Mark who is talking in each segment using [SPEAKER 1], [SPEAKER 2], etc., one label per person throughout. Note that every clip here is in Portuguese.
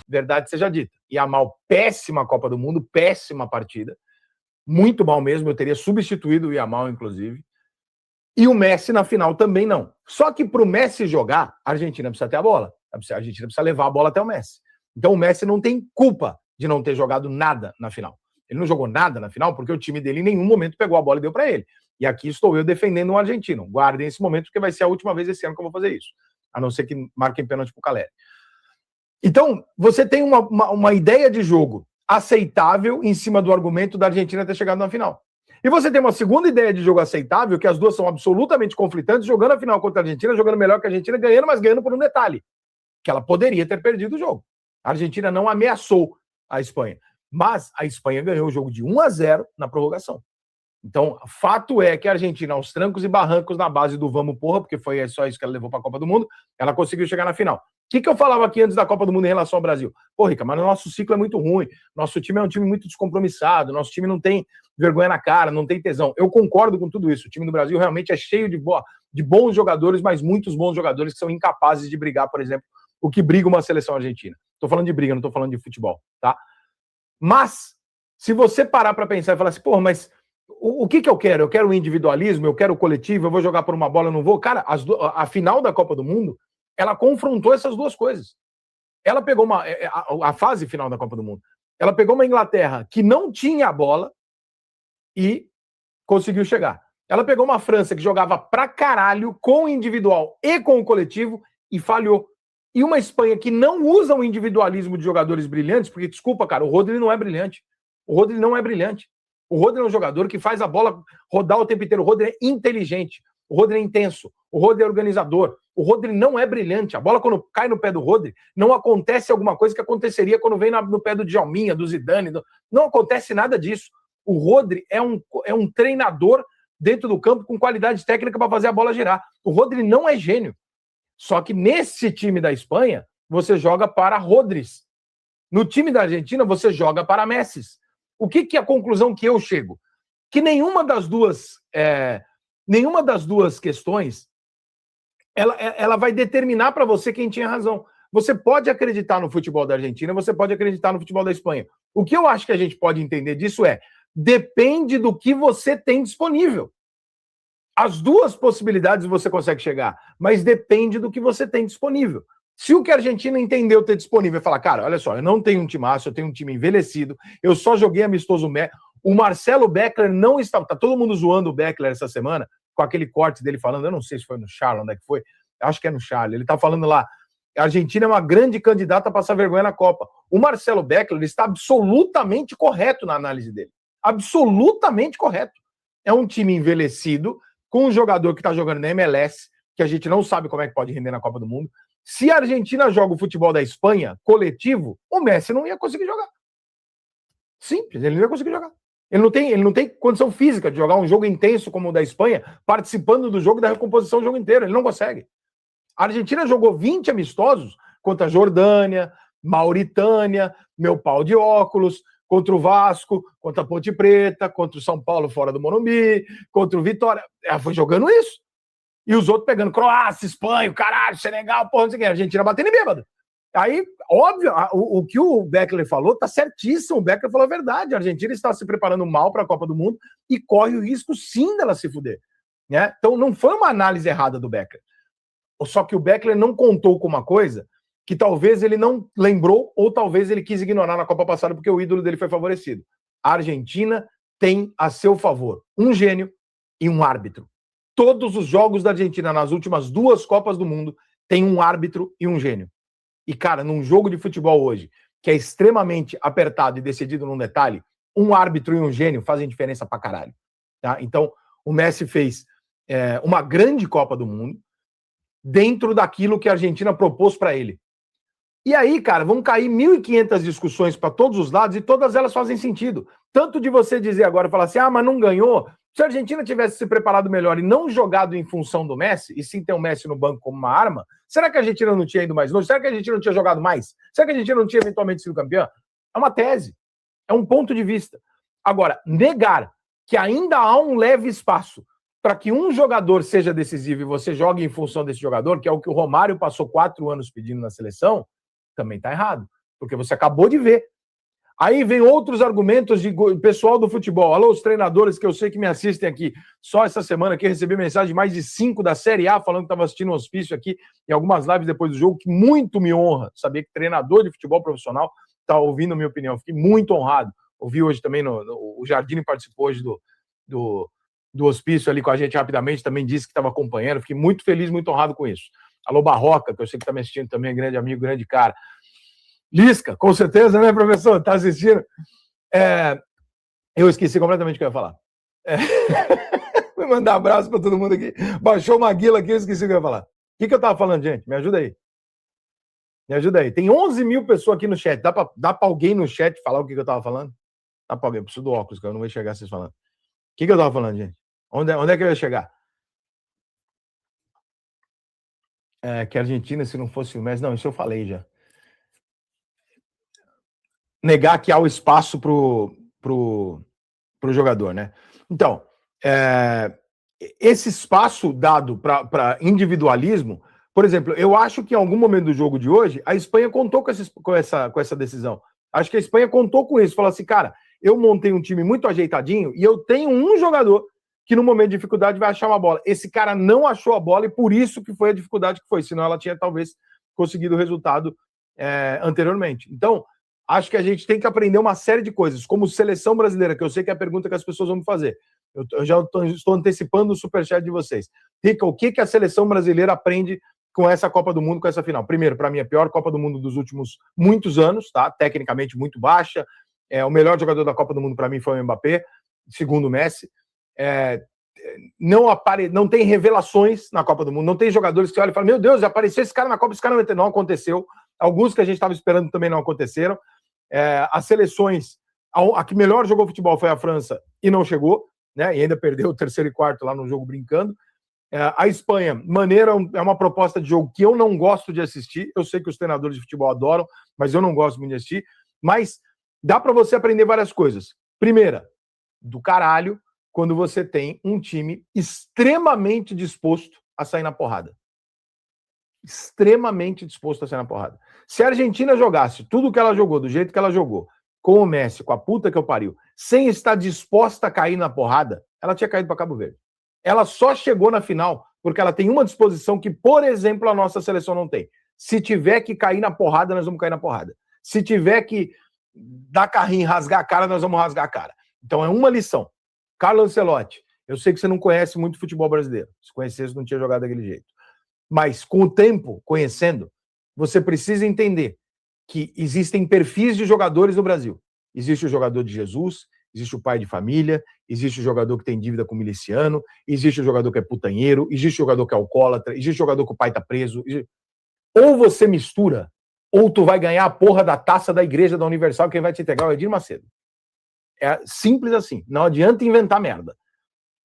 [SPEAKER 1] verdade seja dita. Yamal, péssima Copa do Mundo, péssima partida. Muito mal mesmo, eu teria substituído o Yamal, inclusive. E o Messi na final também não. Só que para o Messi jogar, a Argentina precisa ter a bola. A Argentina precisa levar a bola até o Messi. Então o Messi não tem culpa de não ter jogado nada na final. Ele não jogou nada na final porque o time dele em nenhum momento pegou a bola e deu para ele. E aqui estou eu defendendo o argentino. Guardem esse momento porque vai ser a última vez esse ano que eu vou fazer isso. A não ser que marquem pênalti pro Caleri. Então, você tem uma ideia de jogo aceitável em cima do argumento da Argentina ter chegado na final. E você tem uma segunda ideia de jogo aceitável, que as duas são absolutamente conflitantes, jogando a final contra a Argentina, jogando melhor que a Argentina, ganhando, mas ganhando por um detalhe, que ela poderia ter perdido o jogo. A Argentina não ameaçou a Espanha, mas a Espanha ganhou o jogo de 1-0 na prorrogação. Então, fato é que a Argentina, aos trancos e barrancos, na base do vamos porra, porque foi só isso que ela levou para a Copa do Mundo, ela conseguiu chegar na final. O que eu falava aqui antes da Copa do Mundo em relação ao Brasil? Pô, Rica, mas o nosso ciclo é muito ruim, nosso time é um time muito descompromissado, nosso time não tem vergonha na cara, não tem tesão. Eu concordo com tudo isso. O time do Brasil realmente é cheio de bons jogadores, mas muitos bons jogadores que são incapazes de brigar, por exemplo, o que briga uma seleção argentina. Estou falando de briga, não estou falando de futebol, tá? Mas, se você parar para pensar e falar assim, pô, mas o que eu quero? Eu quero o individualismo, eu quero o coletivo, eu vou jogar por uma bola, eu não vou? Cara, a final da Copa do Mundo, ela confrontou essas duas coisas. Ela pegou a fase final da Copa do Mundo. Ela pegou uma Inglaterra que não tinha a bola e conseguiu chegar. Ela pegou uma França que jogava pra caralho com o individual e com o coletivo e falhou. E uma Espanha que não usa o individualismo de jogadores brilhantes, porque, desculpa, cara, o Rodri não é brilhante. O Rodri não é brilhante. O Rodri é um jogador que faz a bola rodar o tempo inteiro. O Rodri é inteligente. O Rodri é intenso. O Rodri é organizador. O Rodri não é brilhante. A bola, quando cai no pé do Rodri, não acontece alguma coisa que aconteceria quando vem no pé do Djalminha, do Zidane. Não acontece nada disso. O Rodri é um treinador dentro do campo com qualidade técnica para fazer a bola girar. O Rodri não é gênio. Só que nesse time da Espanha, você joga para Rodris. No time da Argentina, você joga para Messis. O que é a conclusão que eu chego? Que nenhuma das duas questões ela vai determinar para você quem tinha razão. Você pode acreditar no futebol da Argentina, você pode acreditar no futebol da Espanha. O que eu acho que a gente pode entender disso depende do que você tem disponível. As duas possibilidades você consegue chegar, mas depende do que você tem disponível. Se o que a Argentina entendeu ter disponível é falar, cara, olha só, eu não tenho um timaço, eu tenho um time envelhecido, eu só joguei amistoso. O Marcelo Beckler não estava... Tá todo mundo zoando o Beckler essa semana, com aquele corte dele falando, eu não sei se foi no Charlie, onde é que foi, acho que é no Charlie, ele tá falando lá, a Argentina é uma grande candidata a passar vergonha na Copa. O Marcelo Beckler está absolutamente correto na análise dele. Absolutamente correto. É um time envelhecido, com um jogador que está jogando na MLS, que a gente não sabe como é que pode render na Copa do Mundo. Se a Argentina joga o futebol da Espanha, coletivo, o Messi não ia conseguir jogar. Simples, ele não ia conseguir jogar. Ele não tem condição física de jogar um jogo intenso como o da Espanha, participando do jogo da recomposição o jogo inteiro. Ele não consegue. A Argentina jogou 20 amistosos contra a Jordânia, Mauritânia, meu pau de óculos, contra o Vasco, contra a Ponte Preta, contra o São Paulo fora do Morumbi, contra o Vitória. Ela foi jogando isso. E os outros pegando Croácia, Espanha, caralho, Senegal, porra, não sei o que. A Argentina batendo em bêbado. Aí, óbvio, o que o Beckler falou tá certíssimo. O Beckler falou a verdade. A Argentina está se preparando mal para a Copa do Mundo e corre o risco, sim, dela se fuder. Né? Então, não foi uma análise errada do Beckler. Só que o Beckler não contou com uma coisa que talvez ele não lembrou ou talvez ele quis ignorar na Copa passada porque o ídolo dele foi favorecido. A Argentina tem a seu favor um gênio e um árbitro. Todos os jogos da Argentina nas últimas 2 Copas do Mundo tem um árbitro e um gênio. E, cara, num jogo de futebol hoje, que é extremamente apertado e decidido num detalhe, um árbitro e um gênio fazem diferença pra caralho. Tá? Então, o Messi fez uma grande Copa do Mundo dentro daquilo que a Argentina propôs para ele. E aí, cara, vão cair 1.500 discussões para todos os lados e todas elas fazem sentido. Tanto de você dizer agora, falar assim, mas não ganhou. Se a Argentina tivesse se preparado melhor e não jogado em função do Messi, e sim ter o Messi no banco como uma arma, será que a Argentina não tinha ido mais longe? Será que a Argentina não tinha jogado mais? Será que a Argentina não tinha eventualmente sido campeã? É uma tese. É um ponto de vista. Agora, negar que ainda há um leve espaço para que um jogador seja decisivo e você jogue em função desse jogador, que é o que o Romário passou 4 anos pedindo na seleção, também está errado. porque você acabou de ver. Aí vem outros argumentos de pessoal do futebol. Alô, os treinadores que eu sei que me assistem aqui. Só essa semana aqui eu recebi mensagem de mais de 5 da Série A falando que estava assistindo um hospício aqui em algumas lives depois do jogo, que muito me honra saber que treinador de futebol profissional está ouvindo a minha opinião. Fiquei muito honrado. Ouvi hoje também, o Jardine participou hoje do hospício ali com a gente rapidamente, também disse que estava acompanhando. Fiquei muito feliz, muito honrado com isso. Alô, Barroca, que eu sei que está me assistindo também, grande amigo, grande cara. Lisca, com certeza, né, professor? Tá assistindo? Eu esqueci completamente o que eu ia falar. Vou mandar um abraço para todo mundo aqui. Baixou uma guila aqui, eu esqueci o que eu ia falar. O que eu tava falando, gente? Me ajuda aí. Me ajuda aí. Tem 11 mil pessoas aqui no chat. Dá pra alguém no chat falar o que eu tava falando? Dá pra alguém? Eu preciso do óculos, que eu não vou enxergar vocês falando. O que eu tava falando, gente? Onde é que eu ia chegar? Que a Argentina, se não fosse o Messi... Não, isso eu falei já. Negar que há o espaço pro jogador, né? Então, esse espaço dado para individualismo, por exemplo, eu acho que em algum momento do jogo de hoje, a Espanha contou com essa decisão. Acho que a Espanha contou com isso. Falou assim, cara, eu montei um time muito ajeitadinho e eu tenho um jogador que no momento de dificuldade vai achar uma bola. Esse cara não achou a bola e por isso que foi a dificuldade que foi, senão ela tinha talvez conseguido o resultado anteriormente. Então, acho que a gente tem que aprender uma série de coisas, como seleção brasileira, que eu sei que é a pergunta que as pessoas vão me fazer. Eu já estou antecipando o superchat de vocês. Rica, o que a seleção brasileira aprende com essa Copa do Mundo, com essa final? Primeiro, para mim, a pior Copa do Mundo dos últimos muitos anos, tá? Tecnicamente muito baixa. O melhor jogador da Copa do Mundo, para mim, foi o Mbappé, segundo o Messi. Não tem revelações na Copa do Mundo, não tem jogadores que olham e falam, meu Deus, apareceu esse cara na Copa, esse cara não aconteceu. Alguns que a gente estava esperando também não aconteceram. As seleções, a que melhor jogou futebol foi a França e não chegou, né? E ainda perdeu o terceiro e quarto lá no jogo brincando. A Espanha, é uma proposta de jogo que eu não gosto de assistir. Eu sei que os treinadores de futebol adoram, mas eu não gosto muito de assistir. Mas dá para você aprender várias coisas. Primeira, do caralho, quando você tem um time extremamente disposto a sair na porrada. Extremamente disposto a sair na porrada. Se a Argentina jogasse tudo que ela jogou, do jeito que ela jogou, com o Messi, com a puta que eu pariu, sem estar disposta a cair na porrada, ela tinha caído para Cabo Verde. Ela só chegou na final porque ela tem uma disposição que, por exemplo, a nossa seleção não tem. Se tiver que cair na porrada, nós vamos cair na porrada. Se tiver que dar carrinho, rasgar a cara, nós vamos rasgar a cara. Então é uma lição. Carlo Ancelotti, eu sei que você não conhece muito futebol brasileiro. Se conhecesse, não tinha jogado daquele jeito. Mas com o tempo, conhecendo, você precisa entender que existem perfis de jogadores no Brasil. Existe o jogador de Jesus, existe o pai de família, existe o jogador que tem dívida com o miliciano, existe o jogador que é putanheiro, existe o jogador que é alcoólatra, existe o jogador que o pai tá preso. Ou você mistura, ou tu vai ganhar a porra da taça da igreja da Universal, quem vai te entregar é o Edir Macedo. É simples assim, não adianta inventar merda.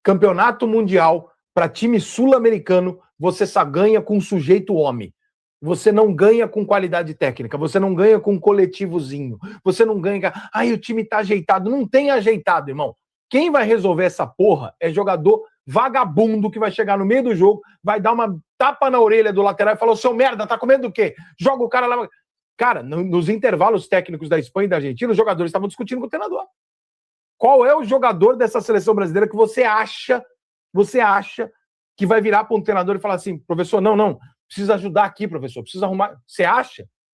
[SPEAKER 1] Campeonato mundial para time sul-americano, você só ganha com sujeito homem. Você não ganha com qualidade técnica, você não ganha com coletivozinho, você não ganha... o time tá ajeitado. Não tem ajeitado, irmão. Quem vai resolver essa porra é jogador vagabundo que vai chegar no meio do jogo, vai dar uma tapa na orelha do lateral e falar, seu merda, tá comendo o quê? Joga o cara lá... Cara, nos intervalos técnicos da Espanha e da Argentina, os jogadores estavam discutindo com o treinador. Qual é o jogador dessa seleção brasileira que você acha que vai virar para um treinador e falar assim, professor, não, precisa ajudar aqui, professor, precisa arrumar.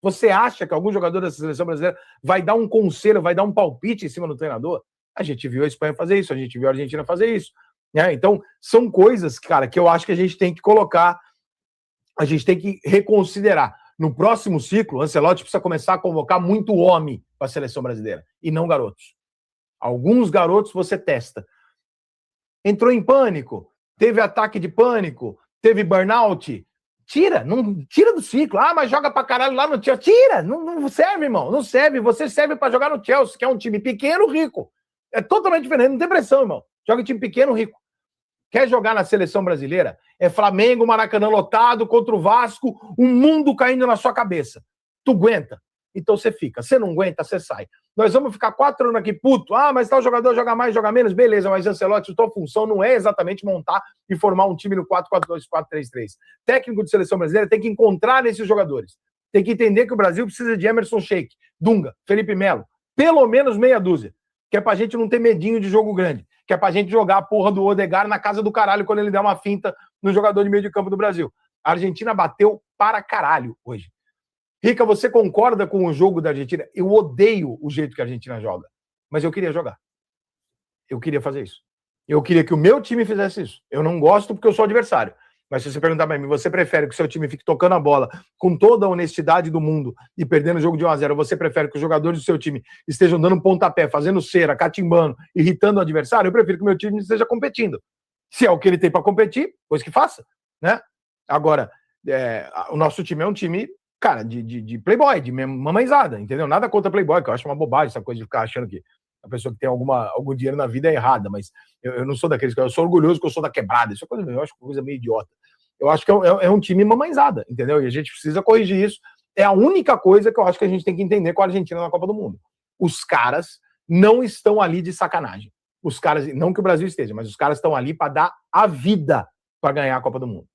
[SPEAKER 1] Você acha que algum jogador dessa seleção brasileira vai dar um conselho, vai dar um palpite em cima do treinador? A gente viu a Espanha fazer isso, a gente viu a Argentina fazer isso. Né? Então, são coisas, cara, que eu acho que a gente tem que colocar, a gente tem que reconsiderar. No próximo ciclo, o Ancelotti precisa começar a convocar muito homem para a seleção brasileira, e não garotos. Alguns garotos você testa. Entrou em pânico, teve ataque de pânico, teve burnout. Tira do ciclo. Mas joga pra caralho lá no Chelsea. Tira, não serve, irmão. Não serve. Você serve pra jogar no Chelsea, que é um time pequeno, rico. É totalmente diferente. Não tem pressão, irmão. Joga em time pequeno, rico. Quer jogar na seleção brasileira? É Flamengo, Maracanã lotado contra o Vasco, o mundo caindo na sua cabeça. Tu aguenta? Então você fica. Você não aguenta, você sai. Nós vamos ficar 4 anos aqui, puto. Mas tal jogador joga mais, joga menos. Beleza, mas Ancelotti, tua função não é exatamente montar e formar um time no 4-4-2, 4-3-3. Técnico de seleção brasileira tem que encontrar nesses jogadores. tem que entender que o Brasil precisa de Emerson Sheik, Dunga, Felipe Melo, pelo menos meia dúzia, que é pra gente não ter medinho de jogo grande, que é pra gente jogar a porra do Odegaard na casa do caralho quando ele der uma finta no jogador de meio de campo do Brasil. A Argentina bateu para caralho hoje. Rica, você concorda com o jogo da Argentina? Eu odeio o jeito que a Argentina joga, mas eu queria jogar. Eu queria fazer isso. Eu queria que o meu time fizesse isso. Eu não gosto porque eu sou adversário. Mas se você perguntar para mim, você prefere que o seu time fique tocando a bola com toda a honestidade do mundo e perdendo o jogo de 1-0, ou você prefere que os jogadores do seu time estejam dando um pontapé, fazendo cera, catimbando, irritando o adversário? Eu prefiro que o meu time esteja competindo. Se é o que ele tem para competir, pois que faça, né? Agora, o nosso time é um time, cara, de playboy, de mamãezada, entendeu? Nada contra playboy, que eu acho uma bobagem essa coisa de ficar achando que a pessoa que tem algum dinheiro na vida é errada, mas eu não sou daqueles, eu sou orgulhoso que eu sou da quebrada, isso é coisa, eu acho coisa meio idiota. Eu acho que é um time mamãezada, entendeu? E a gente precisa corrigir isso. É a única coisa que eu acho que a gente tem que entender com a Argentina na Copa do Mundo. Os caras não estão ali de sacanagem. Os caras, não que o Brasil esteja, mas os caras estão ali para dar a vida para ganhar a Copa do Mundo.